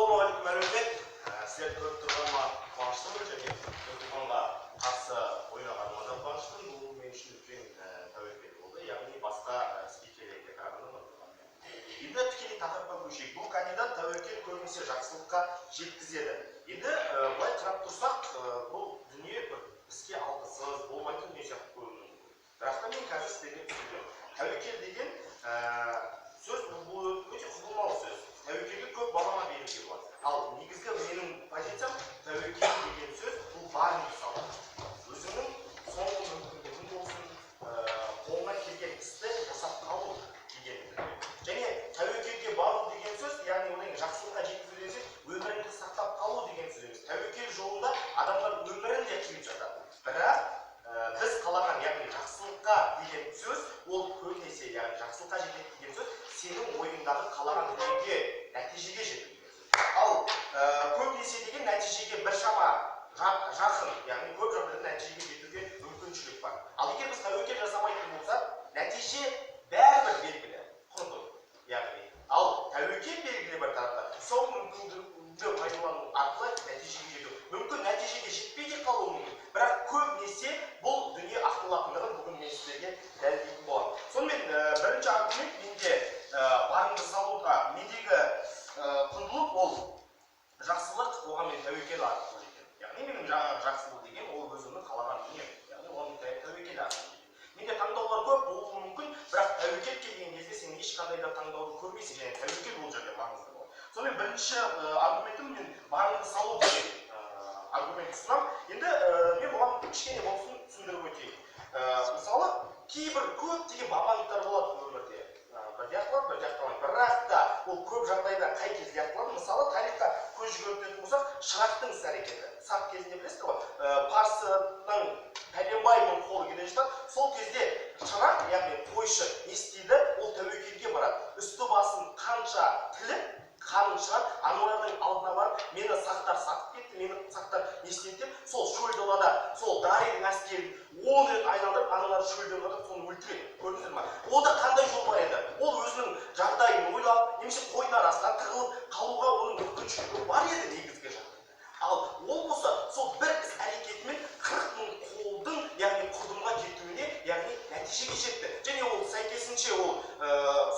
Ассалаумағалейкум әлеумет. Сіздер көріп тұрғаныма қуаныштымын және көріп тұрғанға қарсы ойнағаныма да қуаныштымын. Бұл мен үшін үлкен тәуекел болды. Яғни басқа спикерлерге қарағанда. Енді тікелей тақырыпқа көшейік. Бұл кандидат тәуекел көбінесе жақсылыққа жеткізеді. Енді былай қарап тұрсақ, бұл дүние бір іске алғысыз болмайтын дүние сияқты көрінуі мүмкін. Бірақ та мен қазір сіздерге түсіндірем. Тәуекел деген сөз бұл өте құбылмалы сөз. Тәуекелге көп балама беруге болады. Ал негізгі менің позициям тәуекел деген сөз бұл барлық сала. Өзіңнің соңғы мүмкіндігің болсын, қолыңнан келген істі жасап қалу деген. Және тәуекелге бару деген сөз, яғни одан жақсылыққа жеткізу деген сөз, өміріңді сақтап қалу деген сөз емес. Тәуекел жолында адамдар өмірін де қиып жатады. Бірақ біз қалаған, яғни жақсылыққа деген сөз, ол көбінесе, яғни жақсылыққа жетеді деген сөз, сенің ойыңдағы қалаған дүниеге, нәтижеге жету деген сөз. Ал көбінесе деген нәтижеге біршама жақын, яғни көп жағдайда нәтижеге жетуге мүмкіншілік бар. Ал егер біз тәуекел жасамайтын болсақ, нәтиже бәрібір белгілі, құрды. Яғни, ал тәуекел белгілі бір тарапта, сол мүмкіндікті пайдалану арқылы нәтижеге жету. Мүмкін нәтижеге жетпей де қалуы мүмкін, бірақ көбінесе бұл дүние ақталатындығын бүгін мен сіздерге дәлелдейтін боламын. Сонымен бірінші аргумент менде барыңды салуға, мендегі құндылық ол жақсылық, оған мен тәуекел арқылы екен. Яғни менің жақсылық деген ол өзімнің қалаған дүнием. Яғни оның тәуекел арқылы екен. Менде таңдаулар көп болуы мүмкін, бірақ тәуекел келген кезде сен ешқандай да таңдауды көрмейсің, және тәуекел бұл жерде маңызды болады. Сонымен бірінші аргументім мен барыңды салу деген аргумент ұсынамын. Енді мен бұған кішкене болсын түсіндіріп өтейін. Мысалы, кейбір көптеген мамандықтар болады өмірде. Бірде ақталады, бірде ақталмайды. Бірақ та ол көп жағдайда қай кезде ақталады? Мысалы, тарихқа көз жүгіртетін болсақ, шырақтың іс-әрекеті. Сақ кезінде білесіздер ғой, парсының пәленбайының қолы келе жатады. Сол кезде шырақ, яғни қойшы не істейді? Ол тәуекелге барады. Үсті басын қанша тіліп, қанын шығарып, аналардың алдына барып, мені сақтар сатып кетті, мені сақтар не істеді деп, сол шөл далада, сол Дарийдің әскерін 10 рет айналдырып, аналарды шөлден қадап, соны өлтіреді. Көрдіңіздер ме? Ода қандай жол бар еді? Ол өзінің жағдайын ойлап, немесе қойдың арасына тығылып қалуға оның мүмкіншілігі бар еді негізгі жағдайда. Ал ол болса, сол бір іс әрекетімен 40 мың қолдың, яғни құрдымға кетуіне, яғни нәтижеге жетті. Және ол сәйкесінше ол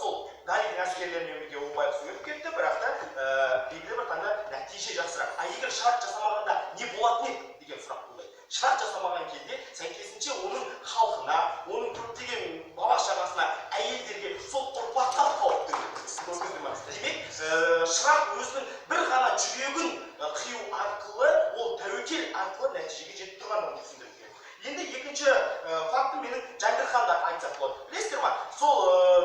сол Дарийдің әскерлерімен бірге ол байғұс өліп кетті, бірақ та белгілі бір таңда нәтиже жақсырақ. А егер шырақ жасамағанда не болатын еді деген сұрақ туындайды. Шырақ жасамаған кезде сәйкесінше оның халқына, оның көптеген бала-шағасына, әйелдерге сол ұрпаққа қауіп төнеді. Демек, шырақ өзінің бір ғана жүрегін қию арқылы, ол тәуекел арқылы нәтижеге жетіп тұрғанын түсіндіріп береді. Енді екінші факты менің Жәңгір ханды айтсақ болады. Білесіздер ме? Сол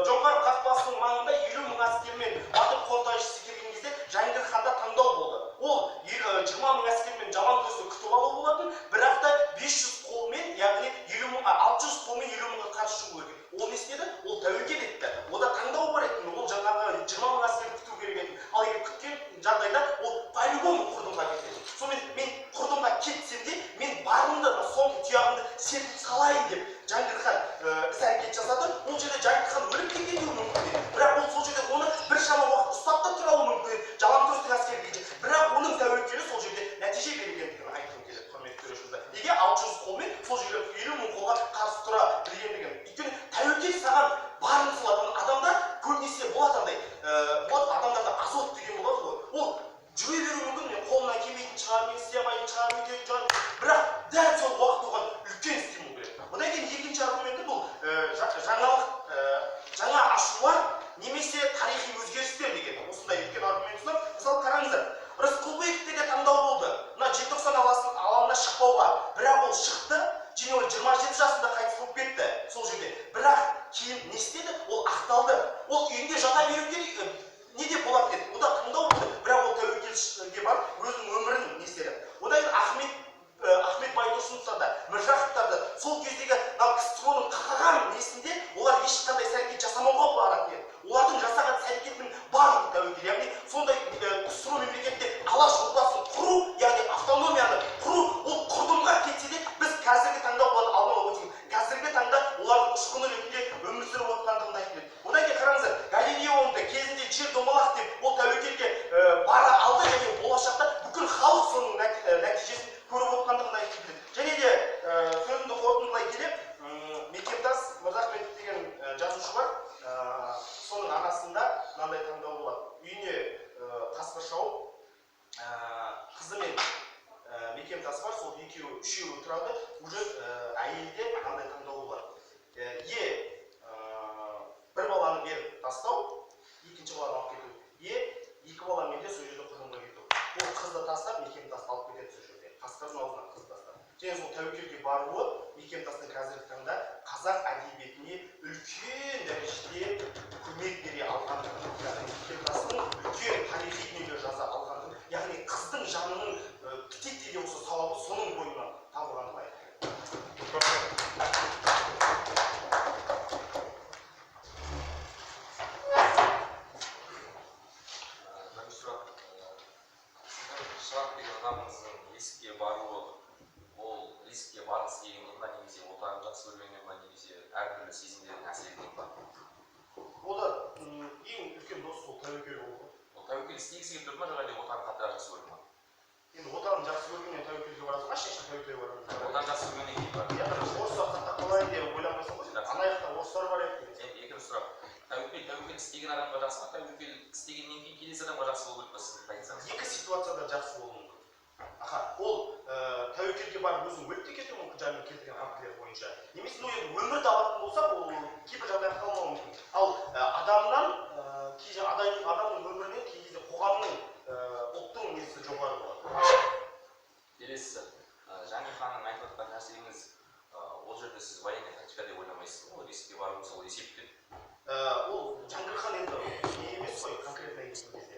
Жоңғар қақпасының маңында 50 мың әскермен батыр қонтайшысы келген кезде Жәңгір ханда таңдау болды. Ол 20 мың әскермен жаман көзді күтіп алу болатын, бірақ та 500 қолмен, яғни 600 қолмен 50 мыңға қарсы шығу керек. Ол не істеді? Ол тәуекел етті. Ода таңдау бар еді. Ол жаңағы 20 мың әскерді күту керек еді. Ал егер күткен жағдайда ол по-любому құрдымға кетеді. Сонымен мен құрдымға кетсем де, мен барымды, соңғы тұяғымды серпіп салайын деп Жәңгір хан іс-әрекет жасады. Ол жерде Жәңгір хан өліп кетуі мүмкін еді. Бірақ ол сол жерде оны біршама уақыт ұстап та тұра алуы мүмкін еді. Жалаңтөстің әскері келді. Бірақ оның тәуекелі сол жерде нәтиже бергендігін айтқым келеді, құрметті төрешілер. Неге 600 қолмен сол жерде 50 мың қолға қарсы тұра білгендігін? Өйткені тәуекел саған барын салатын адамдар көбінесе болады андай. Адамдарда азот деген болады ғой. Ол жүре беруі мүмкін, мен қолымнан келмейтін шығар, мен істей алмайтын шығар, бірақ дәл сол уақыт оған үлкен стимул береді. Одан кейін екінші аргументі бұл жаңа ашулар немесе тарихи өзгерістер деген осындай үлкен аргумент ұсынып. Мысалы қараңыздар, Рысқұлбековте де таңдау болды. Мына желтоқсан алаңына шықпауға, бірақ ол шықты, және ол 27 жасында қайтыс болып кетті сол жерде. Бірақ кейін не істеді? Ол ақталды. Ол үйінде жата беруге не деп болады деді? Ода таңдау болды, бірақ ол тәуекелге барып өзінің өмірін не істеді? Одан кейін Ахмет Байтұрсыновтарды, Міржақыптарды сол кездегі КСРО-ның қақаған несінде олар ешқандай іс-әрекет жасамауға баратын еді. Олардың жасаған іс-әрекетінің барлығы тәуекел. Яғни сондай КСРО мемлекетте алаш ордасын құру, яғни автономияны құру, ол құрдымға кетсе де біз қазіргі таңда оларды алмауға өтеміз. Қазіргі таңда олардың ұшқыны ретінде өмір сүріп отырғандығын айтып келеді. Одан кейін қараңыздар, Галилеоның кезінде арасында мынандай таңдау болады. Үйіне қасқыр шауып, қызы мен мекемтасы бар, сол екеуі, үшеуі тұрады. Уже әйелде мынандай таңдау болады. Бір баланы беріп тастау, екінші баланы алып кету. Екі баламен де сол жерде құрдымға кету. Ол қызды тастап, мекемтасты алып кетеді сол жерде. Қасқырдың аузынан қызды тастап. Және сол тәуекелге баруы мекемтастың қазіргі таңда қазақ әдебиетіне үлкен дәрежеде көмек бере алғандығын, яғни мекемтастың үлкен тарихи дүниелер жаза алғандығын, яғни қыздың жанының титтей де болса сауабы соның бойынан табылғандығын айтады. Шырақ деген адамымыздың рискке баруы, ол рискке барғысы келгеннен ба, немесе отанын жақсы көргеннен ба, немесе әртүрлі сезімдердің әсерінен ба? Ол да ең үлкен досы ол тәуекел болды. Ол тәуекел істегісі келіп тұрды ма, жоқ әлде отанын қаттырақ жақсы көрді ма? Енді отанын жақсы көргеннен тәуекелге барасың ба, шешін тәуекелге барасың. Отанын жақсы көргеннен кейін бар. Орыстар тақта қалайын деп ойламайсың ғой. Ана жақта орыстар бар еді. Екінші сұрақ. Тәуекел істеген адамға жақсы ма, тәуекел істегеннен кейін келесі адамға жақсы болу керек па, сіздің айтсаңыз? Екі ситуацияда жақсы болуы мүмкін. Ол тәуекелге барып өзін өліп те кетуі мүмкін, жаңағы келтірген фактілер бойынша. Немесе енді өмірді алатын болса, ол кейбір жағдайда қалмауы мүмкін. Ал адамның өмірінен кей кезде қоғамның ұлттың несі жоғары болады. Келесі, Жаңыл ханның айтып жатқан нәрсеңіз, ол жерде сіз военный тактика деп ойламайсыз ғой, рискке бару болса ол есептен. Ол Жаңғыр хан енді не емес қой, конкретно ескен кезде.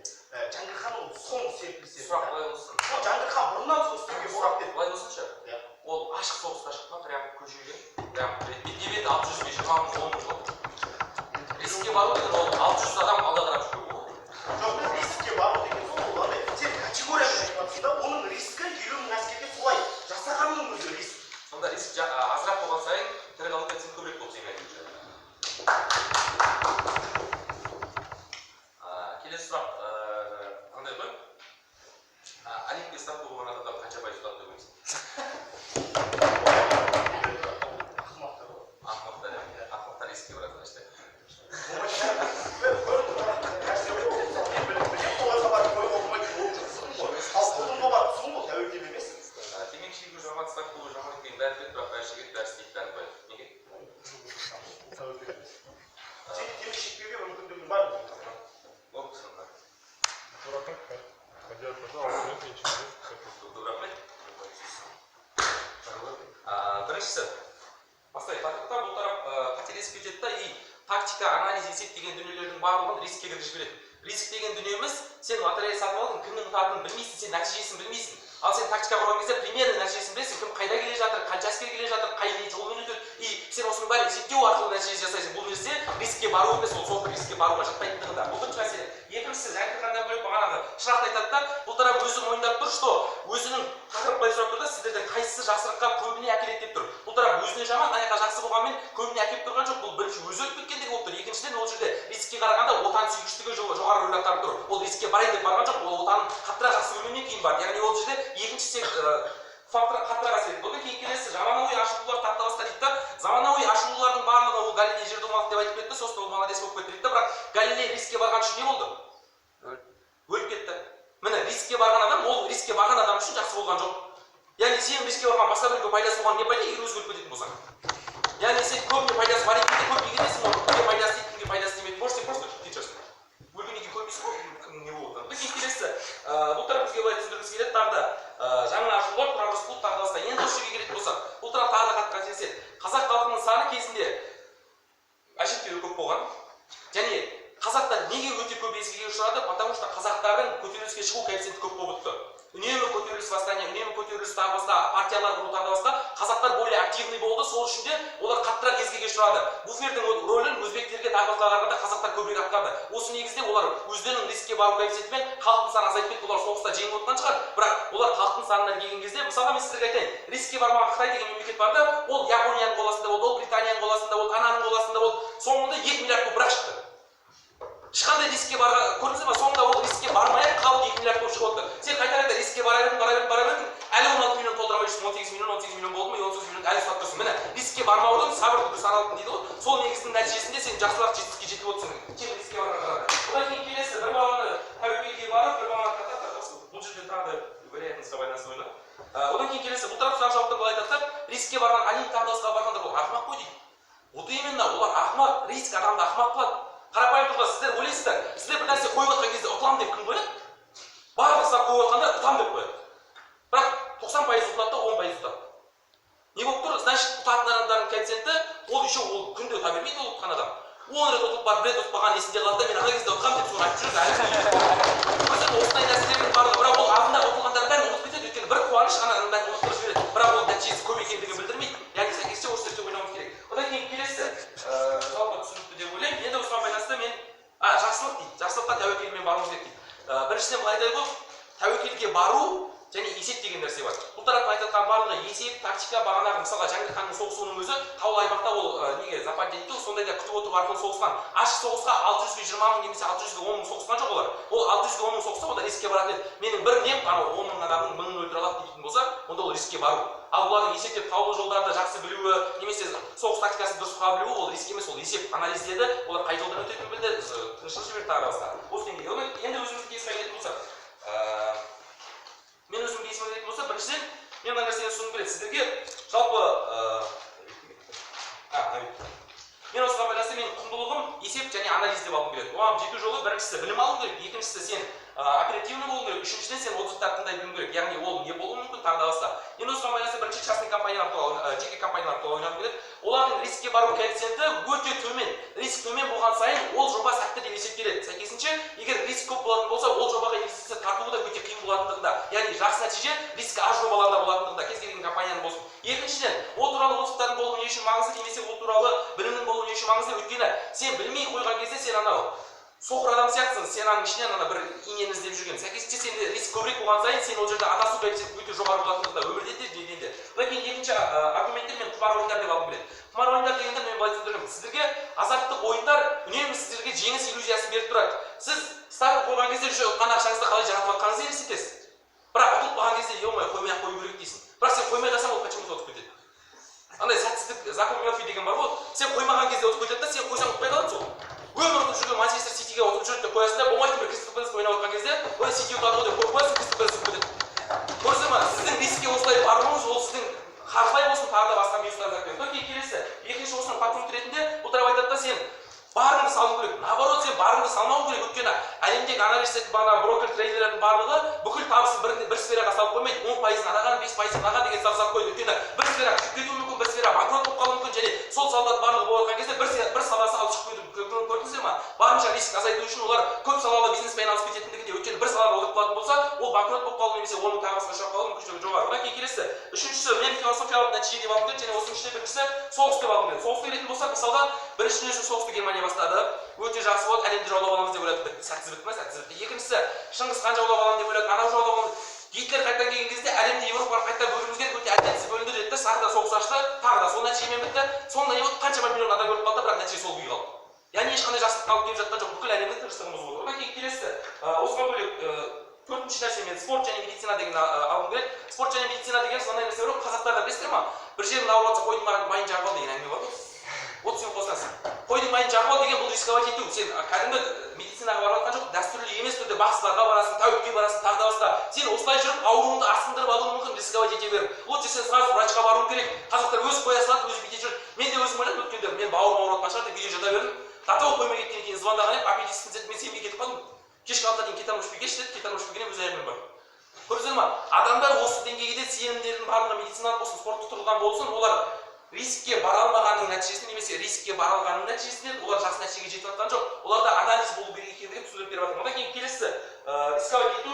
Жаңғыр хан ол соңғы серпілісі. Сұрақ былай болсын. Жаңғыр хан бұрыннан сол істеуге болады деп. Былай болсыншы, ол ашық соғысқа шыққан, прям көшеге, прям бет-бет 600-ге 20 жол жол. Рискке бару деген ол 600 адам алға қарап жүру ғой. Жоқ, рискке бару деген сол андай сен категорияны айтып жатсың да, оның риски елу мың әскерге солай жасағанның өзі риск. Сонда риск азырақ болған сайын тірі қалып кетсең көбірек болып сен айтып жүр. Келесі сұрақ қандай ғой? Олимпия ставка болған адамдар қанша пайыз ұтады деп ойлайсың? Ақымақтар ғой. Ақымақтар рискке барады значит. Темекшілігі жаман, ставкалығы жаман екен, бәрі біледі, бірақ бәрі шегеді, бәрі істейді, бәрі қояды. Неге? Сен темекі шекпеуге мүмкіндігің бар ма? Болды, сонда. Біріншісі, бастай тақырыптан бұл тарап қателесіп кетеді да, и тактика, анализ, есеп деген дүниелердің барлығын рискке кіргізіп жібереді. Риск деген дүниеміз, сен лотерея сатып алдың, кімнің ұтатынын білмейсің, сен нәтижесін білмейсің. Ал сен тактика құрған кезде примерно нәтижесін білесің, кім қайда келе жатыр, қанша әскер келе жатыр, қай жолмен өтеді, и сен осының бәрін есептеу арқылы нәтиже жасайсың. Бұл нәрсе рискке бару емес, ол сол рискке баруға жатпайтындығында. Бұл бірінші мәселе. Екіншісі, Жаңғыр ханнан бөлек бағанағы шырақты айтады да, бұл тарап өзі мойындап тұр, что өзінің тақырып былай сұрап тұр да, сіздерден қайсысы жақсылыққа көбіне әкеледі деп тұр. Бұл тарап өзіне жаман, аяққа жақсы болғанмен көбіне әкеліп тұрған жоқ. Бұл бірінші өзі өліп кеткендігі болып тұр. Екіншіден ол жерде рискке қарағанда отан сүйгіштігі жоғары рөл атқарып тұр. Ол рискке барайын деп барған жоқ, ол отанын қаттырақ жақсы көргеннен кейін бар. Яғни ол жерде екінші фактор қаттырақ әсер етеді. Одан кейін келесі заманауи ашылулар тақта басқа дейді да, заманауи ашылулардың барлығы ол Галилей жер домалақ деп айтып кетті, сосын ол молодец болып кетті дейді да, бірақ Галилей рискке барған үшін не болды? Өліп кетті. Міне рискке барған адам, ол рискке барған адам үшін жақсы болған жоқ. Яғни сен рискке барған басқа біреуге пайдасы болған не пайда, егер өзі өліп кететін болсаң. Яғни сен көбіне пайдасы бар екенде көп егесің, ол кімге пайдасы тиді, кімге пайдасы тимейді, можете просто кетіп жүрсің. Өлгеннен кейін көрмейсің ғой, кім не болды. Одан кейін келесі, бұл тарап бізге былай түсіндіргісі келеді, тағы да жаңа ашылулар, тұрар рысқұлов тағы да басқа. Енді осы жерге келетін болсақ, бұл тарап тағы да қатты қателеседі. Қазақ халқының саны кезінде әжептәуір көп болған. Және қазақтар неге өте көп езгіге ұшырады? Потому что қазақтардың көтеріліске шығу коэффициенті көп болып өтті. Үнемі көтеріліс восстание, үнемі көтеріліс тағы басқа, партиялар құру тағы басқа, қазақтар более активный болды, сол үшін де олар қаттырақ езгіге ұшырады. Буфердің рөлін өзбектерге тағы басқаларға қарағанда қазақтар көбірек атқарды. Осы негізде олар өздерінің рискке бару коэффициентімен халықтың санын азайтып кетті, олар соғыста жеңіп отқан шығар, бірақ олар халықтың санына келген кезде, мысалға мен сіздерге айтайын, рискке бармаған Қытай деген мемлекет бар да, ол Японияның қоластында болды, ол Британияның қоластында болды, ананың қоластында болды, соңында 2 миллиард болып бірақ шықты. Ешқандай рискке барған, көрдіңіз ба, соңында ол рискке бармай қалып 2 миллиард болып шығып отыр. Сен қайта рискке бара бердің, әлі 16 миллион толтырамай жүрсің, 18 миллион болды ма, 19 миллион әлі ұстап тұрсың. Міне, рискке бармаудың сабыр түрі саналатын дейді ғой. Сол негіздің нәтижесінде сен жақсылап жетістікке жетіп отырсың. Кем рискке барған сіздер ойлайсыздар, сіздер бір нәрсе қойып отқан кезде ұтыламын деп кім қояды? Барлық сұрақ қойып отқандар ұтамын деп қояды. Бірақ 90% ұтылады да 10% ұтады. Не болып тұр? Значит, ұтатын адамдардың коэффициенті ол еще ол күнде ұта бермейді ол ұтқан адам. 10 рет ұтылып барып, бір рет ұтпаған есінде қалады да мен ана кезде ұтқанмын деп соны айтып жүрді. Қазір осындай нәрселердің барлығы, бірақ ол алдындағы ұтылғандардың бәрін ұмытып кетеді, өйткені бір қуаныш ананың бәрін ұмыттырып жібереді. Бірақ ол нәтижесі көп екендігін білдірмейді. Яғни сәйкесінше осы жерде ойлауымыз керек. Одан кейін келесі жалпы түсінікті деп ойлаймын. Енді осыған байланысты мен жақсылық дейді. Жақсылыққа тәуекелмен баруымыз керек дейді. Біріншіден былай айтайық ғой, тәуекелге бару және есеп деген нәрсе бар. Бұл тараптан айтылған барлығы есеп, тактика, бағанағы мысалға Жәңгір ханның соғысуының өзі таулы аймақта ол неге запад дейді, сондайда күтіп отыру арқылы соғысқан. Ашық соғысқа 600-20 мың немесе 600-10 мың соғысқан жоқ олар. Ол 600-10 мың соғысса онда рискке баратын еді. Менің бір нем анау 10 мың адамның 1000-ын өлтіре алады дейтін болса, онда ол рискке бару. Ал олардың есептеп таулы жолдарды жақсы білуі немесе соғыс тактикасын дұрыс құра білуі ол риск емес, ол есеп анализдеді. Олар қай жолдан өтетінін білді, тыныштық жіберді тағы басқа. Осы деңгейде. Енді өзіміздің кейсіме келетін болсақ, мен өзім кейсіме келетін болса, біріншіден мен мына нәрсені түсінгім келеді. Сіздерге жалпы мен осыған байланысты менің құндылығым есеп және анализ деп алғым келеді. Оған жету жолы біріншісі білім алу керек, екіншісі сен оперативный болу керек, үшіншіден сен отзывтарды тыңдай білу керек. Яғни ол не болуы мүмкін тағы да басқа. Енді осыған байланысты бірінші частный компаниялар туралы, жеке компаниялар туралы ойлағым келеді. Олардың рискке бару коэффициенті өте төмен. Риск төмен болған сайын ол жоба сәтті деп есептеледі. Сәйкесінше, егер риск көп болатын болса, ол жобаға инвестиция тартуы да өте қиын болатындығында, яғни жақсы нәтиже рискі аз жобаларда болатындығында, кез келген компанияның болсын. Екіншіден, ол туралы отзывтардың болуы не үшін маңызды, немесе ол туралы білімнің болуы не үшін маңызды? Өйткені сен білмей қойған кезде сен анау соқыр адам сияқтысың, сен аның ішінен ана бір инені іздеп жүрген. Сәйкесінше сенде риск көбірек болған сайын, сен ол жерде адасу коэффициенті өте жоғары болатындығында, өмірде де денеде де. Одан кейін екінші аргументтер мен құмар ойындар деп алғым келеді. Құмар ойындар дегенде мен былай түсіндіремін. Сіздерге азарттық ойындар үнемі сіздерге жеңіс иллюзиясын беріп тұрады. Сіз ставка қойған кезде уже ұтқан ақшаңызды қалай жаратып жатқаныңызды елестетесіз. Бірақ ұтылып қалған кезде ё-моё қоймай-ақ қою керек дейсің. Бірақ сен қоймай қалсаң ол почему-то ұтып кетеді. Андай сәтсіздік закон Мерфи деген бар ғой. Сен қоймаған кезде ұтып кетеді да, сен қойсаң ұтпай қалады сол. Өмір ұтып жүрген Манчестер Ситиге ұтып жүреді деп қоясың да, болмайтын бір Кристал Пэлас ойнап отқан кезде, ой Сити ұтады ғой деп қойып қоясың, Кристал Пэлас ұтып кетеді. Көрдіңіз ме? Сіздің рискке осылай баруыңыз ол сіздің қаржылай болсын тағы да басқа минустар әкеледі. Одан кейін келесі екінші осының подпункт ретінде бұл тарап айтады да сен барыңды салу керек. Наоборот, сен барыңды салмау керек. Өйткені әлемдегі аналитик бағана брокер трейдерлердің барлығы бүкіл табысын бір сфераға салып қоймайды. 10%-ын анаған, 5%-ын анаған деген салып қойды. Өйткені бір сфера түсіп кетуі мүмкін, бір сфера банкрот болып қалуы мүмкін және сол салалардың барлығы болып жатқан кезде бір саласы алып шығып кетуі көрдіңіздер ме? Барынша риск азайту үшін олар көп салалы бизнеспен айналысып кететіндігінде, өйткені бір салада отырып қалатын болса, ол банкрот болып қалу немесе оның тағы басқа шығып қалу мүмкіншілігі жоғары. Одан кейін келесі үшіншісі мен философиялық нәтиже деп алғым келеді және осының ішінде біріншісі соғыс деп алғым келеді. Соғысқа келетін болсақ, мысалға бірінші дүниежүзілік соғысты Германия бастады. Өте жақсы болды, әлемді жаулап аламыз деп ойлады. Сәтсіз бітті ме? Сәтсіз бітті. Екіншісі Шыңғыс хан жаулап аламын деп ойлады. Анау жаулап аламыз. Гитлер қайтадан келген кезде әлемді Европаға қайта бөлуіміз керек, өте әділетсіз бөлінді деді да, сарда соғыс ашты, тағы да сол нәтижемен бітті. Соңында не болды? Қаншама миллион адам өліп қалды, бірақ нәтиже сол күйі қалды. Яғни ешқандай жақсылық алып келіп жатқан жоқ, бүкіл әлемдік тыныштығымыз болды. Одан кейін келесі осыған бөлек төртінші нәрсе мен спорт және медицина деген алғым келеді. Спорт және медицина деген сондай нәрсе бар. Қазақтарда білесіздер ма? Бір жерін ауырып жатса қойдың майын жағып ал деген әңгіме бар ғой. Вот сен қосасың. Қойдың майын жағып ал деген бұл рисковать ету. Сен кәдімгі медицинаға барып жатқан жоқ, дәстүрлі емес түрде бақсыларға барасың, тәуіпке барасың, тағы да басқа. Сен осылай жүріп ауруыңды асқындырып алуың мүмкін, рисковать ете беріп. Лучше сен сразу врачқа баруың керек. Қазақтар өз қоя салады, өзі бүйте жүр. Мен де өзім ойлап өткенде мен бауырым ауырып жатқан шығар деп үйде жата бердім. Татау қоймай кеткеннен кейін звондаған едім, аппендицит деді, мен сенбей кетіп қалдым. Кешкі 6-да дейін кете алмай кеш деді, кете алмай өз аяғыммен бардым. Көрдіңіздер ме? Адамдар осы деңгейде сенімдердің барлығы медициналық болсын, спортты тұрғыдан болсын, олар рискке бара алмағанның нәтижесінде немесе рискке бара алғанның нәтижесінде олар жақсы нәтижеге жетіп жатқан жоқ. Оларда анализ болу керек екендігін түсіндіріп беріп жатырмын. Одан кейін келесі рисковать ету,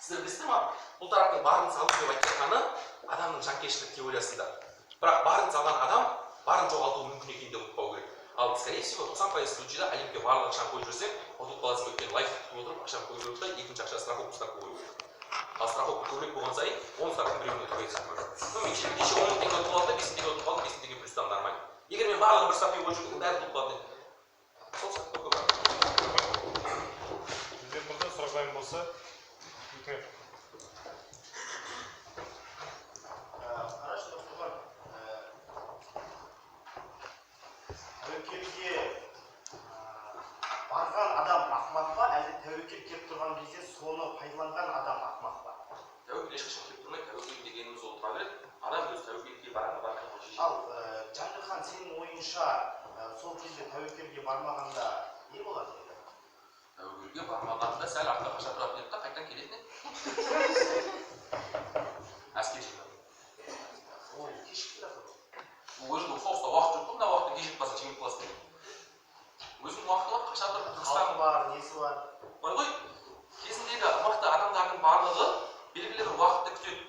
сіздер білесіздер ме? Бұл тараптың барын салу деп айтып жатқаны адамның жанкештілік теориясында. Бірақ барын салған адам барын жоғалтуы мүмкін екенін де ұмытпау керек. Ал скорее всего 90% случайда әлемге барлық ақшаны қойып жүрсең, ұтылып қаласың. Өйткені лайф күтіп отырып ақшаны қойып жүріп та екінші ақша страховка ұстап қою керек. Ал страховка көбірек болған сайын 10 сағаттың біреуіне төлейсің. Мен кеше 10 мың теңге ұтып алды, 5 мың теңге ұтып қалдым, 5 мың теңге плюстан нормально. Егер мен барлығын бір ставкаға қойып жүрдім, бәрі ұтып қалды. Сол сияқты көп бар. Сізден burada сұрағайын болса, үкімет. Қарашы доктор, тәуекелге барған адам ақымақ па, әлде тәуекел келіп тұрған кезде соны пайдаланған адам ақымақ па? Тәуекел ешқашан келіп тұрмайды. Тәуекел дегеніміз ол тұра береді. Адам өз тәуекелге барады, ал Жәңгір хан сенің ойынша сол кезде тәуекелге бармағанда не болады енді? Тәуекелге бармағанда сәл артқа қаша тұратын еді да қайтадан келетін еді. Әскер жинап. Ой, кешікті жатыр. Өзінің соғыста уақыт жоқ, мына уақытта кешігіп қалсаң жеңіп қаласың деген. Өзінің уақыты бар, қаша тұрып Халқы бар, несі бар. Бар ғой, кезіндегі мықты адамдардың барлығы белгілі бір уақытты күтеді.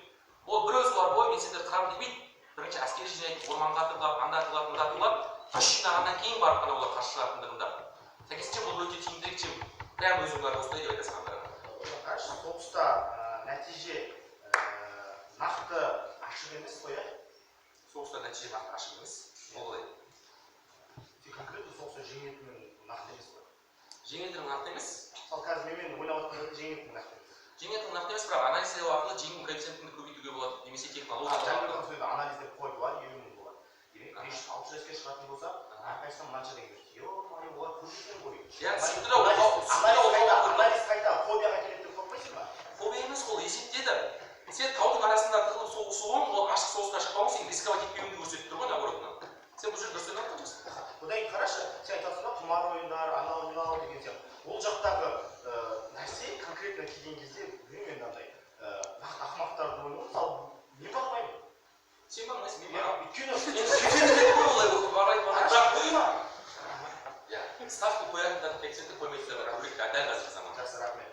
Ол бір өзі бар ғой, мен сендерді қырамын демейді. Бірінші әскер жинайды, орманға атылып, анда атылып, мында атылып, күш жинағаннан кейін барып қана олар қарсы шығатындығында. Сәйкесінше бұл өте тиімдірек, чем прям өзің бар осылай деп айта салғандарға. Қарашы, соғыста нәтиже нақты ашық емес қой, иә? Соғыста нәтиже нақты ашық емес. Ол қалай? Конкретно соғыста жеңетінің нақты емес қой. Жеңетінің нақты емес. Мысалы қазір мен ойлап жатқанымда жеңетінің нақты емес. Жеңетінің нақты емес, бірақ анализдеу арқылы жеңу коэффициентін көбейтуге болады, немесе технология анализдеп қойып болады, үйренуге болады. Демек, 500-600 жасқа шығатын болса, әрқайсысынан мынанша деген дұрыс. Ё-мае, олар көп екен ғой. Анализ қайда фобияға келеді деп қорықпайсың ба? Фобия емес, ол есептеді. Сен таудың арасында тығылып соғысуың, ол ашық соғысқа шықпауың, сен рисковать етпеуіңді көрсетіп тұр ғой, наоборотынан. Сен бұл жерде дұрыс деп отырсың. Одан кейін қарашы, сен айтасың ба, құмар ойындар, анау деген сияқты. Ол жақтағы нәрсе конкретно келген кезде, білмеймін енді андай ақымақтарды ойнау, мысалы, мен бармаймын. Сен бармайсың, мен барамын. Ставку қоятындар коэффициенті қоймайтындар бар, дәл қазіргі заман. Жақсы, рахмет.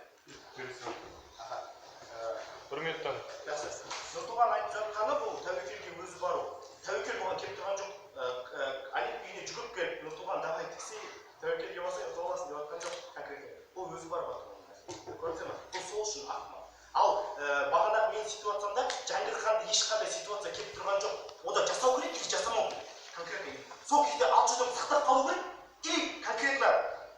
Бір минуттан. Жақсы. Нұртуған айтып жатқаны бұл тәуекелге өзі бару. Тәуекел бұған келіп тұрған жоқ. Алип үйіне жүгіріп келіп, Нұртуған давай тіксе, тәуекелге болса соғасың деп жатқан жоқ конкретно. Бұл өзі бар батырған. Көрдіңіз ме? Бұл сол үшін ақымақ. Ал бағанағы мен ситуациямда Жәңгір ханды ешқандай ситуация келіп тұрған жоқ. Ода жасау керек, или жасамау керек. Конкретно. Сол кезде 600-дан сақтап қалу керек, или конкретно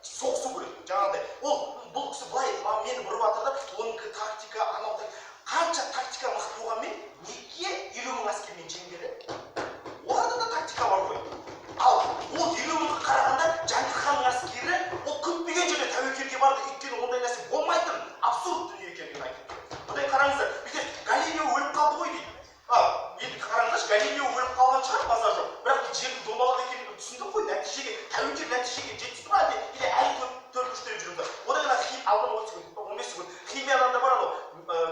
соғысу керек. Жаңағыдай. Бұл кісі былай мені бұрып жатыр да, оныкі тактика, анау қанша тактика мықты болғанмен, неге 50 мың әскермен жеңгені? Оларда да тактика бар ғой. Ал ол 50 мыңға қарағанда Жәңгір ханның әскері ол күтпеген жерде тәуекелге барды, өйткені ондай нәрсе болмайтын, абсурд дүние екенін айтып. Одан қараңыздар, бізде Галилео өліп қалды ғой дейді. Енді қараңыздаршы, Галилео өліп қалған шығар, базар жоқ. Бірақ жердің домалақ екенін түсіндік қой, нәтижеге, тәуекел нәтижеге жетті ма әлде, или әлі төрт-үштен жүріңдер. одан кейін алдан 10 секунд, 15 секунд. Химиядан да бар анау,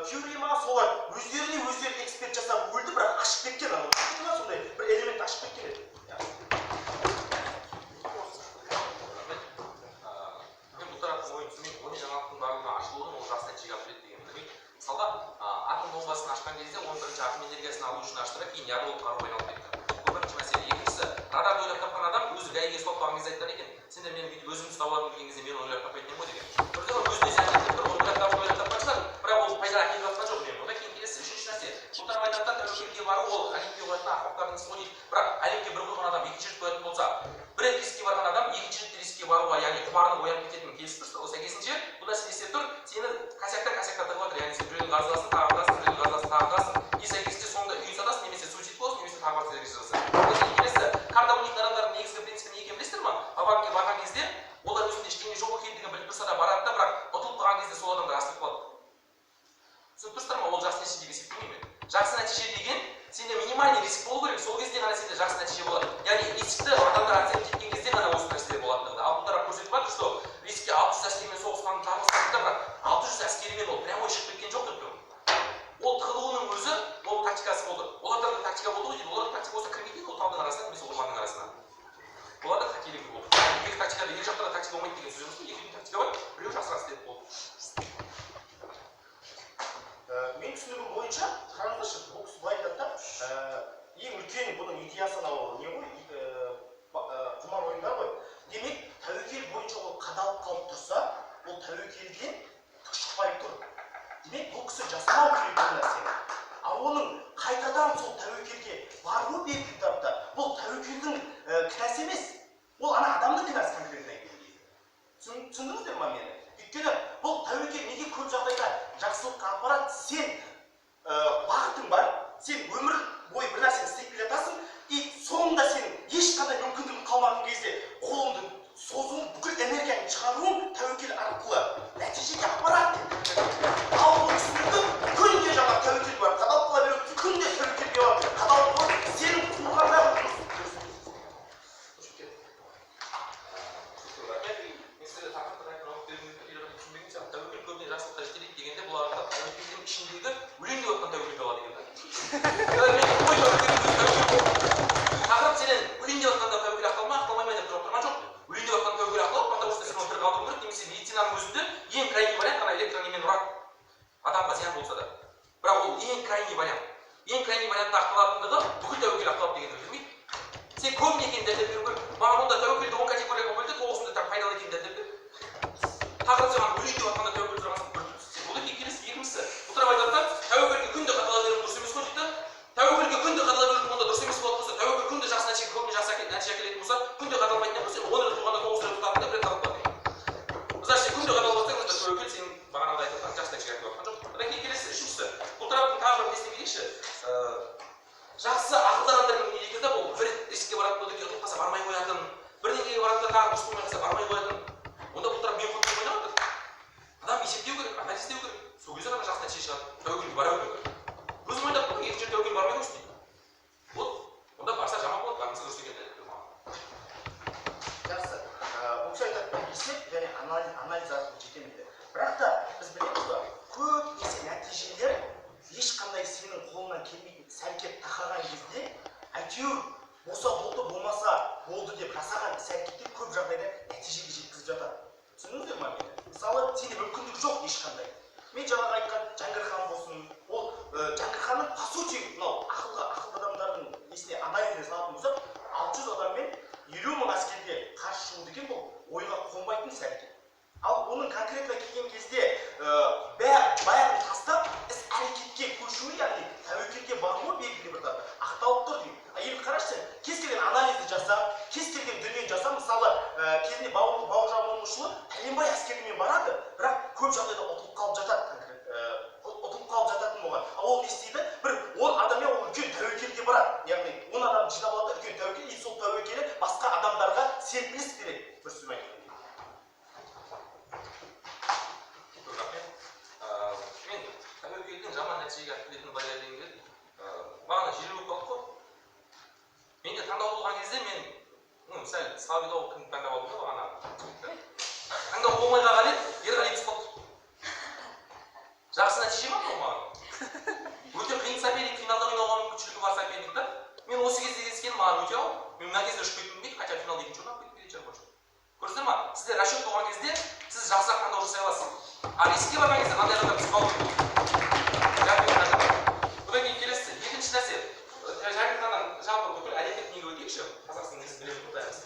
Кюри ма, солар өздері эксперт жасап өлді, бірақ ашып кеткен анау. Сондай бір элемент ашып кеткен еді. Мен бұл тараптың ойын түсінбеймін, ғылыми жаңалықтың барлығына ашылуының ол жақсы нәтижеге алып келеді деген білмеймін. Мысалға, атом бомбасын ашқан кезде оның бірінші атом энергиясын алу үшін аштыра, кейін ядролық қаруға айналып кетті. Бұл бірінші мәселе. Екіншісі, радарды ойлап тапқан адам өзі гаиге соқпаған кезде айтқан екен, сендер мені бүйтіп өзімді ұстап алатын деген кезде мен ойлап таппайтын едім ғой деген. Бірден өзіне зиян келтіріп тұр, оны ойлап тапқан шығар, бірақ ол пайда әкеліп жатқан жоқ мен. Одан кейін келесі үшінші нәрсе. Сұлтан Майданда тәуекелге бару ол Олимпия қоятын ақымақтардың ісі ғой дейді. Бірақ Олимпия бір қойған адам екінші рет қоятын болса, бір рет рискке барған адам екінші рет рискке баруға, яғни құмарының оянып кететінін келісіп тұрса, сәйкесінше бұл нәрсе естеп тұр, сені косяктан тығып жатыр, яғни сен біреудің газдасың, тағы газдасың, біреудің газдасың, тағы газдасың, и сәйкесінше соңында үй сатасың, немесе суицид боласың, немесе тағы басқа нәрсе жасасың. Одан келесі карта ойнайтын адамдардың негізгі принципі не екенін білесіздер ма? Банкке барған кезде олар өзінде ештеңе жоқ екендігін біліп тұрса да барады да, бірақ ұтылып қалған кезде сол адамдар асылып қалады. Түсініп тұрсыздар ма? Ол жақсы нәтиже деп есептемеймін. Жақсы нәтиже деген сенде минимальный риск болу керек, сол кезде ғана сенде жақсы нәтиже болады. Яғни рискті адамдар оценить еткен кезде ғана осы нәрселер болатындығында. Ал бұл тарап көрсетіп жатыр, что рискке 600 әскермен соғысқанын жарылыстарында, бірақ 600 әскермен ол прямой шығып кеткен жоқ деп тұр. Ол тығылуының өзі ол тактикасы болды. Оларда да тактика болды ғой дейді. Олардың тактика болса кірмейтін ол таудың арасына, немесе орманның арасына. Оларда қателігі болды. Екі тактикада екі жақта да тактика болмайды деген сөз емес қой. Екеуінің тактика бар, біреу жасырақ істеп болды. Мен түсінігім бойынша, қараңыздаршы, бұл кісі былай айтады да, ең үлкен бұның идеясы анау не ғой, құмар ойындар ғой. Демек, тәуекел бойынша ол қадалып қалып тұрса, ол тәуекелден шықпай тұр. Демек, бұл кісі жасамау керек бұл нәрсені. Ал оның қайтадан сол тәуекелге баруы белгілі тарапта, бұл тәуекелдің кінәсі емес, ол ана адамның кінәсі конкретно екенін. Түсіндіңіздер ма мені? Өйткені бұл тәуекел неге көп жағдайда жақсылыққа апарады, сен бағытың бар, сен өмір бойы бір нәрсені істеп келе жатасың, и соңында сенің ешқандай мүмкіндігің қалмаған кезде қолыңды созуың, бүкіл энергияны шығаруың тәуекел арқылы нәтижеге апарады. Ал бұл түсінігім күнде жаңа тәуекел бар, қадалып қала береді, күнде тәуекелге бар, қадалып қала, сенің қуғандағы тақырыпты айтып түсінбеген сияқты. Тәуекел көбіне жақсылыққа жетелейді дегенде бұл арада тәуекелдің ішіндегі өлең деп отқан тәуекел болады екен тақырып сенен өлең деп отқанда тәуекел ақталма, ақталмай ма деп тұрып тұрған жоқ. Өлең деп отқан тәуекел ақталып, потому что сен оны тірі қалдыру керек, немесе медицинаның өзінде ең крайний вариант ана электронемен ұрады. Адамға зиян болса да. Бірақ ол ең крайний вариант. Ең крайний вариантта ақталатындығы бүкіл тәуекел ақталады дегенді білдірмейді. Сен көбіне екенін дәлелдеп беру керек. Маған онда тәуекелді 10 категорияға бөлді, 9-ында пайдалы екенін дәлелдеп бер. Тақырып саған өлең деп отқанда тәуекел сұрағансың бір сен ол екі келесі екіншісі. Отырып айтады тәуекелге күнде қадала беру дұрыс емес қой дейді. Тәуекелге күнде қадала беру онда дұрыс емес болады болса, тәуекел күнде жақсы нәтиже көбіне жақсы нәтиже әкелетін болса, күнде қадалмайтын болса, 10 рет тұрғанда 9 рет тұтатында бір рет қадалмайды. Значит, сен күнде қадалып отырсаң, онда тәуекел сен бағанада айтып жатқан жақсы нәтиже әкеліп жатқан жоқ. Одан кейін келесі үшіншісі. Бұл тараптың тағы бір несіне келейікші. Жақсы ақылды адамдардың не екен да бұл бір ресікке баратын болды екен ұтылып қалса бармай қоятын, бірдеңеге барады да тағы дұрыс болмай қалса бармай қоятын. Онда бұл тарап мен көп ойнап отыр. Адам есептеу керек, анализ істеу керек. Сол кезде ғана жақсы нәтиже шығады. Тәуекелге бара беру керек. Өзім ойнап тұрмын, екінші жерде тәуекел бармай қойшы дейді. Вот, онда барса жаман болады, бармаса дұрыс екен дәлелдеп маған. Жақсы. Бұл кісі айтады, есеп және анализ арқылы жетемін дейді. Бірақ та біз білеміз ба, көбінесе нәтижелер ешқандай сенің қолыңнан келмейтін іс-әрекет тақаған кезде әйтеуір болса болды, болмаса болды деп жасаған іс-әрекеттер көп жағдайда нәтижеге жеткізіп жатады. Түсіндіңіздер ме мені? Мысалы, сенде мүмкіндік жоқ ешқандай. Мен жаңағы айтқан Жаңгірхан болсын, ол Жаңгірханның по сути мынау ақылды адамдардың есіне анализіне салатын болсақ, 600 адаммен 50 мың әскерге қарсы шығу деген бұл ойға қонбайтын іс-әрекет. Ал оның конкретно келген кезде бәрін тастап іс-әрекетке көшуі, яғни тәуекелге баруы белгілі бір тапты. Ақталып тұр деймін. Енді қарашы сен, кез келген анализді жаса, кез келген дүниені жаса, мысалы, кезінде Бауыржан Момышұлы пәленбай әскерімен барады, бірақ көп жағдайда ұтылып қалып жатады, ұтылып қалып жататын болған. Ал ол не істейді? Бір 10 адаммен ол үлкен тәуекелге барады. Яғни 10 адам жинап алады, үлкен тәуекел, и сол тәуекелі басқа адамдарға серпіліс береді. Бір сөзбен айтқанда. Мен тәуекелдің жаман нәтижеге әкелетінін байлайтын келеді. Бағана желі болып қалды ғой. Менде таңдау болған кезде мен сәл слабидау кім таңдап алдым да бағана. Таңдау болмай қалған еді, Ерғали түсіп қалды. Жақсы нәтиже ма бұл маған? Өте қиын соперник, финалда ойнауға мүмкіншілігі бар соперник та. Мен осы кезде кездескенім маған өте ауыр. Мен мына кезде ұшып кеткім келмейді, хотя финалда екінші орын алып кеткім келетін шығар. Көрдіңіздер ма? Сізде расчет болған кезде сіз жақсырақ таңдау жасай аласыз. А рискке барған кезде қандай адамдар түсіп қалуы мүмкін. Одан кейін келесі екінші нәрсе. Жаңғыртқаннан жалпы бүкіл әлемдік неге өтейікші. Қазақстанның несін білетін болтаймыз.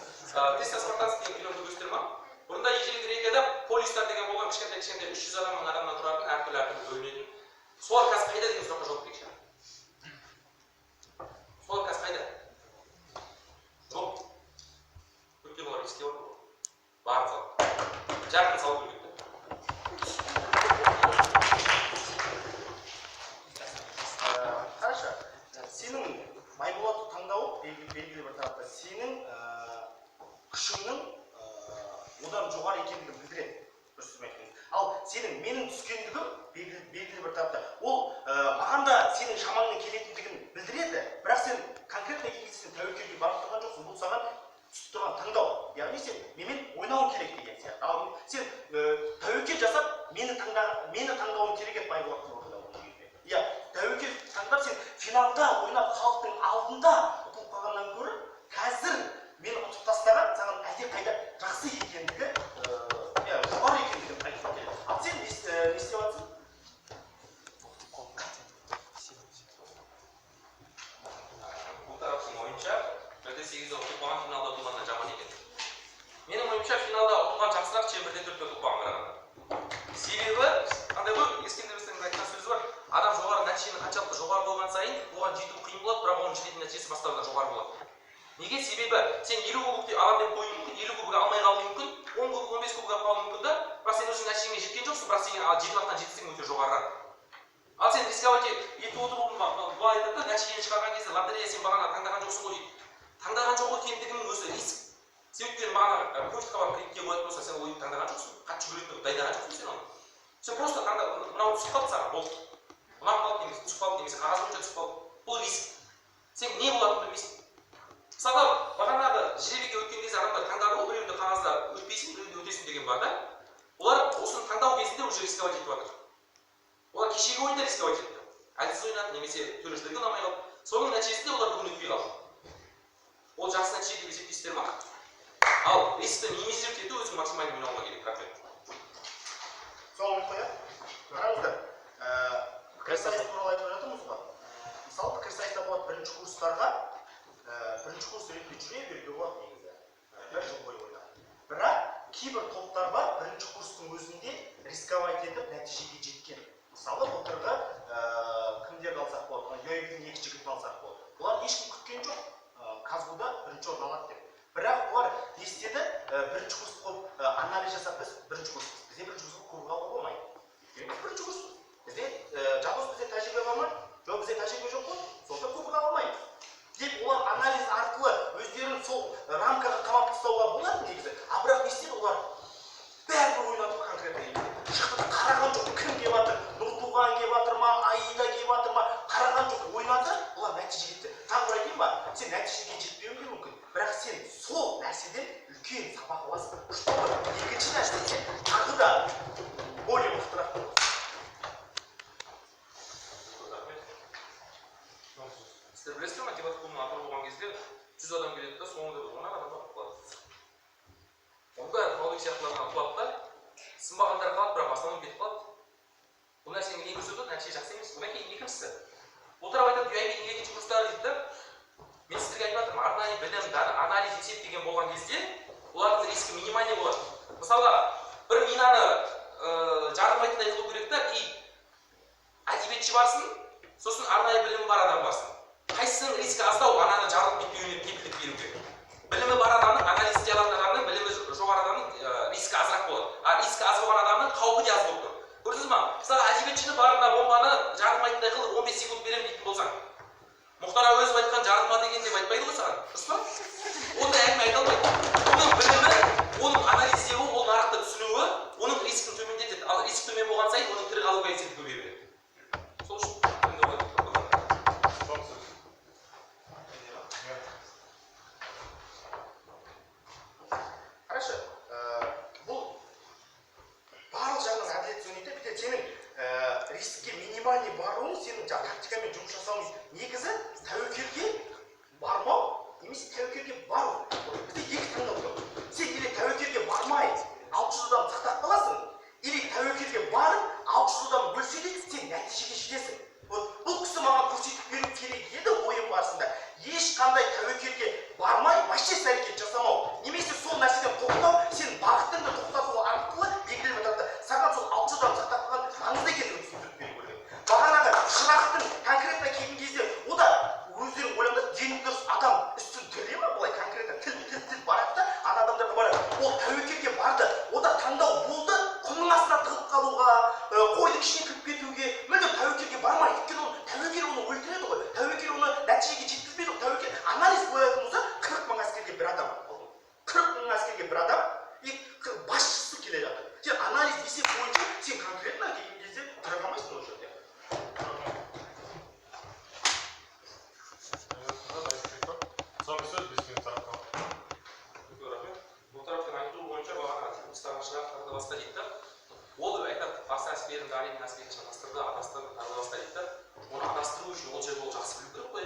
Тесте спартанский деген киноны көрдіңіздер ма? Бұрында ежелгі грекияда полистар деген болған кішкентай 300 адамнан тұратын әртүрлі бөлінетін. Солар қазір қайда деген сұраққа жауап берейікші. Солар қазір қайда? Жоқ. Өйткені олар риске бар. Барын салып. Жарқын салып үлгерді. Қарашы, сенің Байболатты таңдауы белгілі бір тарапта сенің күшіңнің одан жоғары екендігін білдіреді. Дұрыс айтқаныңыз. Ал сенің менің түскендігім белгілі бір тарапта ол маған да сенің шамаңның келетіндігін білдіреді. Бірақ сен конкретно сен тәуекелге барып тұрған жоқсың. Бұл саған түсіп тұрған таңдау. Яғни сен менімен ойнауың керек деген сияқты. Ал сен тәуекел жасап мені таңдауың керек еді Байболаттың орнында. Иә, тәуекел таңдап сен финалда ойнап халықтың алдында ұтылып қалғаннан гөрі қазір мені ұтып тастаған саған әлдеқайда жақсы екендігі, жоғары екендігін айтып келеді. Ал сен не істеп жатсың? Бұл тараптың ойынша 1-8-де ұтылып қалған финалда ұтылғаннан жаман екен. Менің ойымша финалда ұтылған жақсырақ, чем 1-4-те ұтылып қалған қарағанда. Себебі, қандай ғой, ескендірістің айтқан сөзі бар. Адам жоғары нәтижені қаншалықты жоғары болған сайын, оған жету қиын болады, бірақ оның жететін нәтижесі бастарынан жоғары болады. Неге? Себебі сен 50 кубокте алам деп қоюың мүмкін, 50 кубок алмай қалуың мүмкін, 10 кубок, 15 кубок қалуың мүмкін да, бірақ сен өзің нәтижеңе жеткен жоқсың, бірақ сен жетіп жатқан жетістігің өте жоғарырақ. Ал сен рисковать етіп отырып бұл айтады да, нәтижені шығарған кезде лотерея сен бағана таңдаған жоқсың ғой дейді. Таңдаған жоқ екендігінің өзі риск. Сен өйткені бағана почтаға барып кредитке қоятын болса, сен ойды таңдаған жоқсың, қатты жүгіретін дайындаған жоқсың сен оны. Сен просто мынау түсіп қалды саған, болды. Ұнап қалды немесе түсіп қалды немесе қағаз бойынша түсіп қалды. Бұл риск. Сен не болатынын білмейсің. Мысалы, бағанағы жребийге өткен кезде адамдар таңдады ғой, біреуінде қағазда өтпейсің, біреуінде өтесің деген деген бар да. Олар осыны таңдау кезінде уже рисковать етіп жатыр. Олар кешегі ойында рисковать етті. Әлсіз ойнады немесе төрешілерге ұнамай қалды. Соның нәтижесінде олар бүгін өтпей қалды. Ол жақсы нәтиже деп есептейсіздер ма? Ал рискті минимизировать ету өзің максимально ойнауға керек. Рахмет. Соңғы қояйық. Қараңыздар. Пікірсайыс туралы айтып жатырмыз ғой. Мысалы пікірсайыста болады бірінші курстарға бірінші курс ретінде жүре беруге болады негізі. Бір жыл бойы ойнап. Бірақ кейбір топтар бар бірінші курстың өзінде рисковать етіп нәтижеге жеткен. Мысалы былтырғы кімдерді алсақ болады? UAB-дің 2 жігітін алсақ болады. Олар ешкім күткен жоқ. Казгуда бірінші орын алады деп. Бірақ олар не істеді? Бірінші курс қойып анализ жасап біз бірінші курспыз. Бізде бірінші курсқа көруге алуға болмайды. Өйткені бірінші курспыз. Бізде Жандос бізде тәжірибе бар ма? Жоқ, бізде тәжірибе жоқ қой. Сондықтан көруге алмаймыз. Деп олар анализ арқылы өздерін сол рамкаға қамап тастауға болады негізі. А бірақ не істеді олар? Бәрібір ойнатып конкретно. Шықты қараған жоқ, кім келіп жатыр? Нұртуған келіп жатыр ма? Аида келіп жатыр ма? Қараған жоқ, ойнады, олар нәтижеге жетті. Тағы бір айтайын ба? Сен нәтижеге жетпеуің де мүмкін. Бірақ сен сол нәрседен үлкен сабақ аласың. Чтобы екінші нәрсе тағы да более мықтырақ болады. Сіздер білесіздер ме, дебат клубының атырау болған кезде 100 адам келеді да, соңында бір 10 адамға құлады. Оның бәрі құралдық сияқтыларына құлады да, сынбағандар қалады, бірақ бастан кетіп қалады. Бұл нәрсені енгізуді нәтиже жақсы емес. Одан кейін екіншісі. Отырып айтады, UAB-дің 2-ші курстары дейді да, мен сіздерге айтып жатырмын, арнайы білім, анализ, есеп деген болған кезде, олардың риски минимальный болады. Мысалға, бір минаны жарылмайтындай қылу керек та, и әдебиетші барсын, сосын арнайы білімі бар адам барсын. Қайсының риски аздау, ананы жарылып кетпеуіне кепілдік беру керек. Білімі бар адамның, анализ істей алатын адамның, білімі жоғары адамның риски азырақ болады. А риски аз болған адамның қаупі де аз болып тұр. Көрдіңіз ма? Мысалы, әдебиетшіні барына бомбаны жарылмайтындай қылып 15 секунд беремін дейтін болсаң. Мұхтар Әуезов айтқан жарылма деген деп айтпайды ғой саған. Дұрыс па? Ондай әңгіме айта алмайды. Оның білімі, оның анализ істеуі, ол нарықты түсінуі, оның рискін төмендетеді. Ал риск төмен болған сайын оның тірі қалу коэффициенті көбейе береді. Сол үшін Хорошо. Бұл барлық жағынан әділет сөйлейді. Біте сенің рискке минимальный баруың, сенің тактикамен жұмыс жасауың негізі тәуекелге бармау, немесе тәуекелге бару. Бізде екі таңдау тұр. Сен или тәуекелге бармай 600 адам сақтап қаласың, или тәуекелге барып 600 адам өлсе де сен нәтижеге жетесің. Бұл кісі маған көрсетіп беру керек еді ойын барысында. Ешқандай тәуекелге бармай, вообще әрекет жасамау. Немесе сол нәрседен тоқтау, сен бағыттың да тоқтату арқылы белгілі бір саған сол 600 адам сақтап қалған маңызды екендігін түсіндіріп беру керек. Бағанағы шырақтың конкретно келген кезде ода өздерің ойлаңдар, дені дұрыс адам үстін тіле ма былай конкретно тіл барады да, ана адамдарға барады. Ол тәуекелге барды, ода таңдау болды, құмның астына тығылып қалуға, қойдың ішіне кіріп кетуге, мүлдем тәуекелге бармайды. Өйткені ол тәуекел оны өлтіреді ғой. Тәуекел оны нәтижеге жеткізбейді. Тәуекел анализ қоятын болса 40 мың әскерге бір адам. 40 мың әскерге бір адам и басшысы келе жатыр. Сен анализ есеп бойынша сен конкретно келген кезде тұра қалмайсың ол жерде. Соңғы сөз 5 минут тарапқа. Бұл тараптан айтуы бойынша бағана жұмыстағы шырақтарды баста дейді да, ол айтады, басы әскерін Дариннің әскерін шатастырды, адастырды, тағы баста дейді да, оны адастыру үшін ол жерде ол жақсы білу керек қой,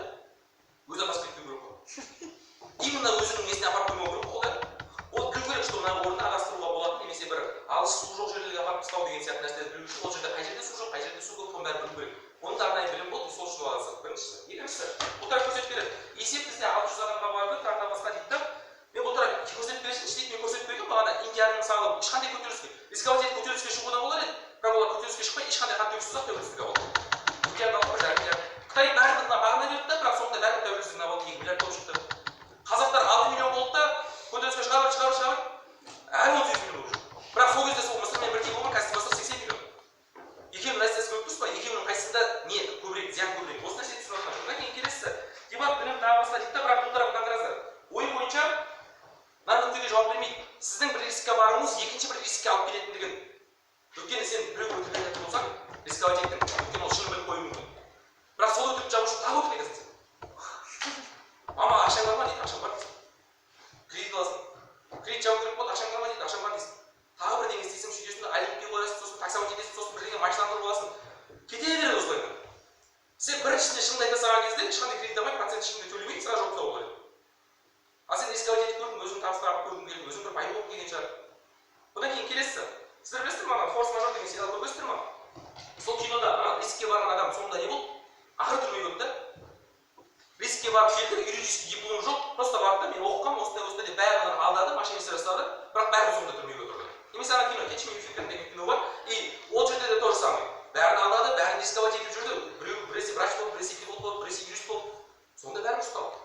өзі адасып кетпеу керек қой. Именно өзінің несіне апарып қоймау керек қой, ол білу керек, что мына орында адастыруға болатын, немесе бір алыс су жоқ жерлерге апарып тастау деген сияқты нәрселерді білу үшін, ол жерде қай жерде су жоқ, қай жерде су көп, соның бәрін білу керек. Оның да арнайы білім болды, сол үшін адасады. Біріншісі. Екіншісі, бұл тарап көрсетіп береді. Есеп бізде 600 адамға барды, тағы да басқа дейді да. Мен бұл тарап көрсетіп бересінші дейді, мен көрсетіп берген бағана Индияның мысалы ешқандай көтеріліске, рисковать етіп көтеріліске шығуына болар еді. Бірақ олар көтеріліске шықпай ешқандай қантөгіссіз-ақ тәуелсіздік алды. Индияда алды, жарым миллиард. Қытай барлығына бағына берді да, бірақ соңында бәрібір тәуелсіздігін алды, 2 миллиард болып шықты. Қазақтар 6 миллион болды да, көтеріліске шығарып, әлі 18 миллион болып шықты. Бірақ сол кезде сол Мысырмен бірдей болған кәсіп Мысыр 80 миллион. Екеуінің нәрсесі көп тұрсыз ба? Екеуінің қайсысында не көбірек, зиян көбірек? Осы нәрсені түсініп жатқан жоқ. Одан кейін келесісі. Дебат білім тағы басқа дейді да, бірақ бұл тарап контраздыр. Ойын бойынша мына нүктеге жауап бермейді. Сіздің бір рискке баруыңыз екінші бір рискке алып келетіндігін. Өйткені сен біреу өтірік айтатын болсаң, рисковать еттің. Өйткені ол шынын біліп қоюы мүмкін. Бірақ сол өтірік жабу үшін тағы өтірік айтасың сен. Мама, ақшаң бар ма дейді, ақшаң бар дейсің. Кредит аласың. Кредит жабу керек болды, ақшаң бар ма дейді, ақшаң бар дейсің. Тағы көрдіңіздер ма, форс-мажор деген сериал көрдіңіздер ма? Сол кинода рискке барған адам соңында не болды? Ақыры түрмеге өтті. Рискке барып келді, юридический диплом жоқ, просто барды да мен оқығам, осындай деп бәрін алдады, мошенничество жасады, бірақ бәрі соңында түрмеге отырды. Немесе ана кино «Catch Me If You Can» деген кино бар, и ол жерде де то же самое. Бәрін алдады, бәрін рисковать етіп жүрді, біресе врач болды, біресе пилот болды, біресе юрист болды. Сонда бәрін ұсталды.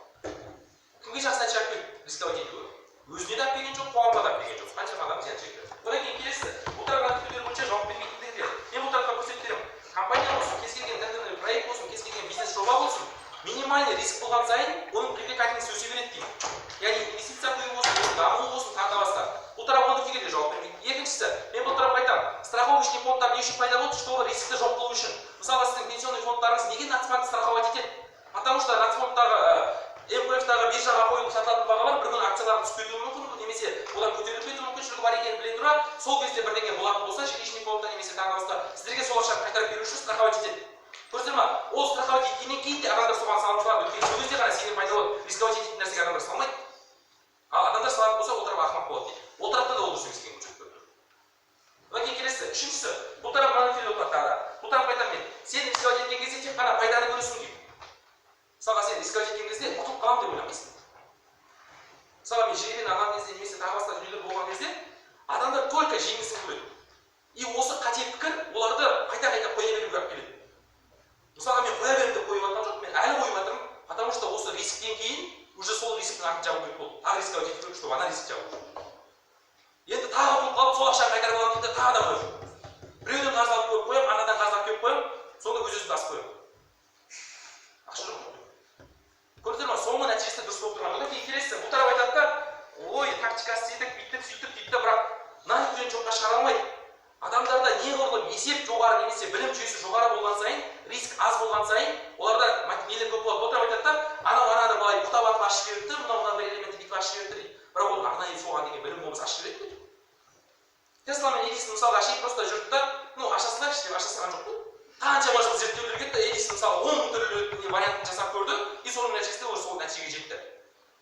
Кімге жақсы нәтиже алып келді? Рисковать етуі. Өзіне де алып келген жоқ, қоғамға да алып келген жоқ. Қаншама адам зиян шекті. Одан кейін келесі, бұл тарапқа түрлері бойынша жауап бермейтіндігінде, мен бұл тарапқа көрсетіп беремін. Компания болсын, кез келген тендерный проект болсын, кез келген бизнес жоба болсын, минимальный риск болған сайын, оның привлекательності өсе береді дейді. Яғни инвестиция құю болсын, даму болсын, тағы басқа. Бұл тарап оны тегінде жауап бермейді. Екіншісі, мен бұл тарапқа айтамын, страховочный фондтар не үшін пайда болды, чтобы рискті жоқ қылу үшін. Мысалы, сіздің пенсионный фондтарыңыз неге нацбанк страховать етеді? Потому что нацфондтағы МПФ-тағы биржаға қойылып сатылатын бағалар бір күні акциялары түсіп кетуі мүмкін, немесе олар көтеріліп кетуі мүмкіншілігі бар екенін біле тұра, сол кезде бірдеңе болатын болса, жилищный фондта немесе тағы басқа сіздерге сол ақшаны қайтарып беру үшін страховать етеді. Көрдіңіздер ма? Ол страховать еткеннен кейін де адамдар соған салынып салады. Өйткені сол кезде ғана сенім пайда болады. Рисковать ететін нәрсеге адамдар салмайды. Ал адамдар салатын болса, ол тарап ақымақ болады дейді. Ол тарапта да ол дұрыс емес екенін көрсетіп тұр. Одан кейін келесі, үшіншісі, бұл тарап мынаны келіп отырады тағы да. Бұл тарапқа айтамын мен, сен рисковать еткен кезде тек қана пайданы көресің дейді. Мысалға сен рисковать еткен кезде ұтылып қаламын деп ойламайсың. Мысалға мен жеребен алған кезде немесе тағы басқа дүниелер болған кезде адамдар только жеңісін көреді. И осы қате пікір оларды қайта-қайта қоя беруге алып келеді. Мысалға мен қоя беремін деп қойып жатқан жоқ, мен әлі қойып жатырмын, потому что осы рисктен кейін уже сол рисктің атын жабу керек болды. Тағы рисковать ету керек, чтобы ана риск жабу. Енді тағы ұтылып қалып сол ақшаны қайтарып аламын дейді, тағы да қоямын. Біреуден қарыз алып қойып қоямын, анадан қарыз алып келіп қоямын, сонда өз-өзімді асып қоямын. Ақша жоқ. Көрдіңіздер ма? Соңғы нәтижесі дұрыс болып тұрған. Одан кейін келесі, бұл тарап айтады да, ой, тактикасы істедік, бүйтіп, сөйтіп дейді, бірақ нәтижені жоққа шығара алмайды. Адамдарда неғұрлым есеп жоғары немесе білім жүйесі жоғары болған сайын, риск аз болған сайын, оларда нелер көп болады. Бұл тарап айтады да, ананы былай бұтап атып ашып жіберді, мына бір элементті бүйтіп ашып жіберді дейді. Бірақ ол арнайы соған деген білім болмаса ашып жібереді дейді. Тесла мен Эдисон мысалға ашып просто жүрді да, аша салайықшы деп аша салған жоқ қой. Қаншама жыл зерттеулер кетті, Эдисон мысалы 10 түрлі вариантын жасап көрді, и соның нәтижесінде ол сол нәтижеге жетті.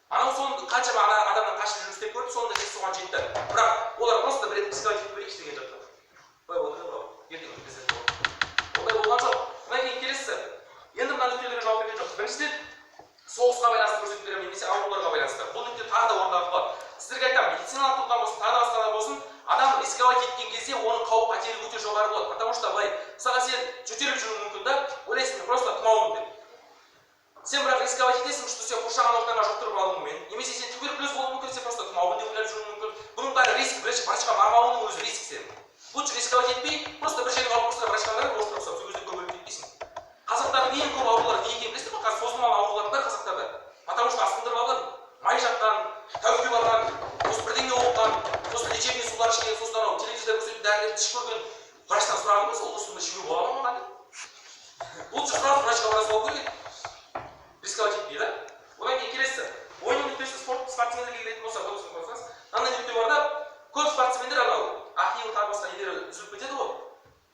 Анау соны қаншама адамнан қашып жүріп істеп көрді, соның нәтижесі соған жетті. Бірақ олар просто бір рет рисковать етіп берейікші деген жатты. Былай болды ғой, ертең өткізеді болды. Ондай болған жоқ. Одан кейін келесі, енді мына нүктелерге жауап берген жоқ. Біріншіден, соғысқа байланысты көрсетіп беремін, немесе ауруларға байланысты. Бұл нүкте тағы да орындалып қалады. Сіздерге айтамын, медициналық тұрғыдан болсын, тағы да басқалар болсын, адам рисковать еткен кезде оның қауіп қатері өте жоғары болады. Потому что былай, мысалға сен жөтеліп жүруің мүмкін да, ойлайсың мен просто тұмауым деп. Сен бірақ рисковать етесің, что сен қоршаған ортаңа жұқтырып алуың мүмкін. Немесе сен туберкулез болуы мүмкін, сен просто тұмауын деп ойлап жүруің мүмкін. Бұның бәрі риск, бірінші врачқа бармауының өзі риск сен. Лучше рисковать етпей, просто бір жерге алып тұрса врачқа барып, осылай сол кезде көбірек кетпейсің. Қазақтардың ең көп аурулары не екенін білесіздер ме? Қазір созылмалы аурулар бар қазақтарда. Потому что асқындырып алған, май жаққан, тәуекел алған, сосын бірдеңе оқыған, сосын лечебный сулар ішкен, сосын анау телевизорда көрсетіп дәрілерді ішіп көрген. Врачтан сұраған болса, ол осында ішуге бола ма маған деп. Лучше сразу врачқа бара салу керек. Рисковать етпей, да? Одан кейін келесі. Ойынның нүктесі спортсмендерге келетін болса, дұрысын қойсаңыз, мынандай нүкте бар да, көп спортсмендер анау ахилл тағы басқа нелері үзіліп кетеді ғой.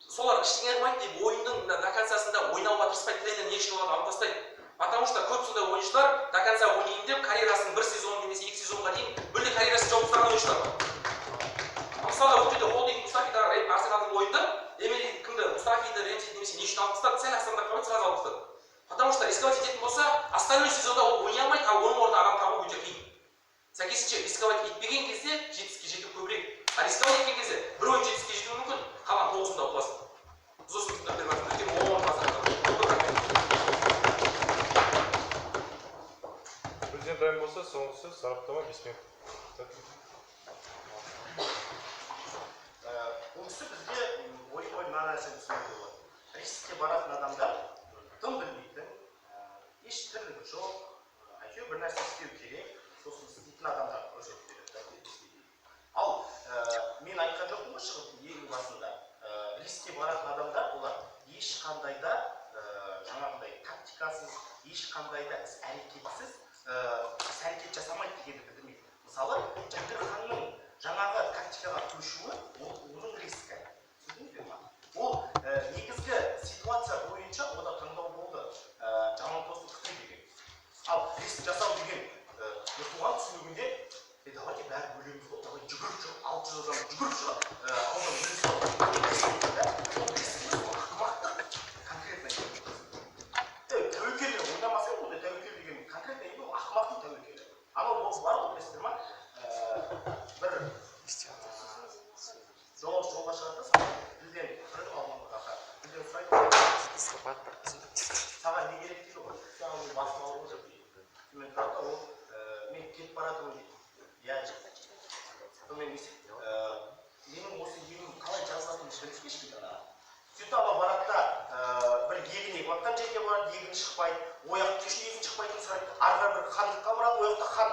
Солар ештеңе қылмайды деп ойынның до концасында ойнауға тырыспайды, тренер не үшін оларды алып тастайды. Потому что көп сондай ойыншылар до конца ойнайын деп карьерасын бір сезон немесе екі сезонға дейін мүлде карьерасын жауып тастаған ойыншылар бар. Мысалы бұл жерде холдинг Мустафидағы Арсеналдың ойында Эмери кімді Мустафиді Ремзиді немесе не үшін алып тастады, сәл астанда қалмайды, сразу алып тастады. Потому что рисковать ететін болса, остальной сезонда ол ойнай алмайды, ал оның орнына адам табу өте қиын. Сәйкесінше рисковать етпеген кезде жетістікке жету көбірек. А рисковать еткен кезде бір ойын жетістікке жетуі мүмкін, қалған 9-ында ұтыласың. Сосын Президент дайын болса, соңғысы сараптама 5 минут. Бұл кісі бізге ой-ой мына нәрсені түсіндіруге болады. Рискке баратын адамдар тым білмейтін, еш тірлігі жоқ, әйтеуір бір нәрсе істеу керек, сосын істейтін адамдар көрсетіп береді. Ал мен айтқан жоқпын ғой шығып ең басында, рискке баратын адамдар олар ешқандай да жаңағыдай тактикасыз, ешқандай да іс-әрекетсіз іс-әрекет жасамайды дегенді білдірмейді. Мысалы, Жәңгір ханның жаңағы тактикаға көшуі оның рискі. Түсіндіңіздер ме? Ол негізгі ситуация бойынша ода таңдау болды. Жамантосты күту деген. Ал риск жасау деген Нұртуған түсінігінде давайте бәрі бөлеміз ғой, давай жүгіріп шығып, 600 адам жүгіріп шығып, аудан жолға шығады да саған бізден тұрды алматыға бізден сұрайды саған не керек дейді ғой саған мен басым ауырып отыр дейді мен тұрады да ол мен кетіп бара жатырмын дейді иә сонымен не істейді менің осы емім қалай жазылатынын біліп кешпейді ана сөйтіп ана барады да бір егін егіп жатқан жерге барады егін шықпайды ояқ егін шықпайтынын сұрайды ары қарай бір хандыққа барады ояқта хан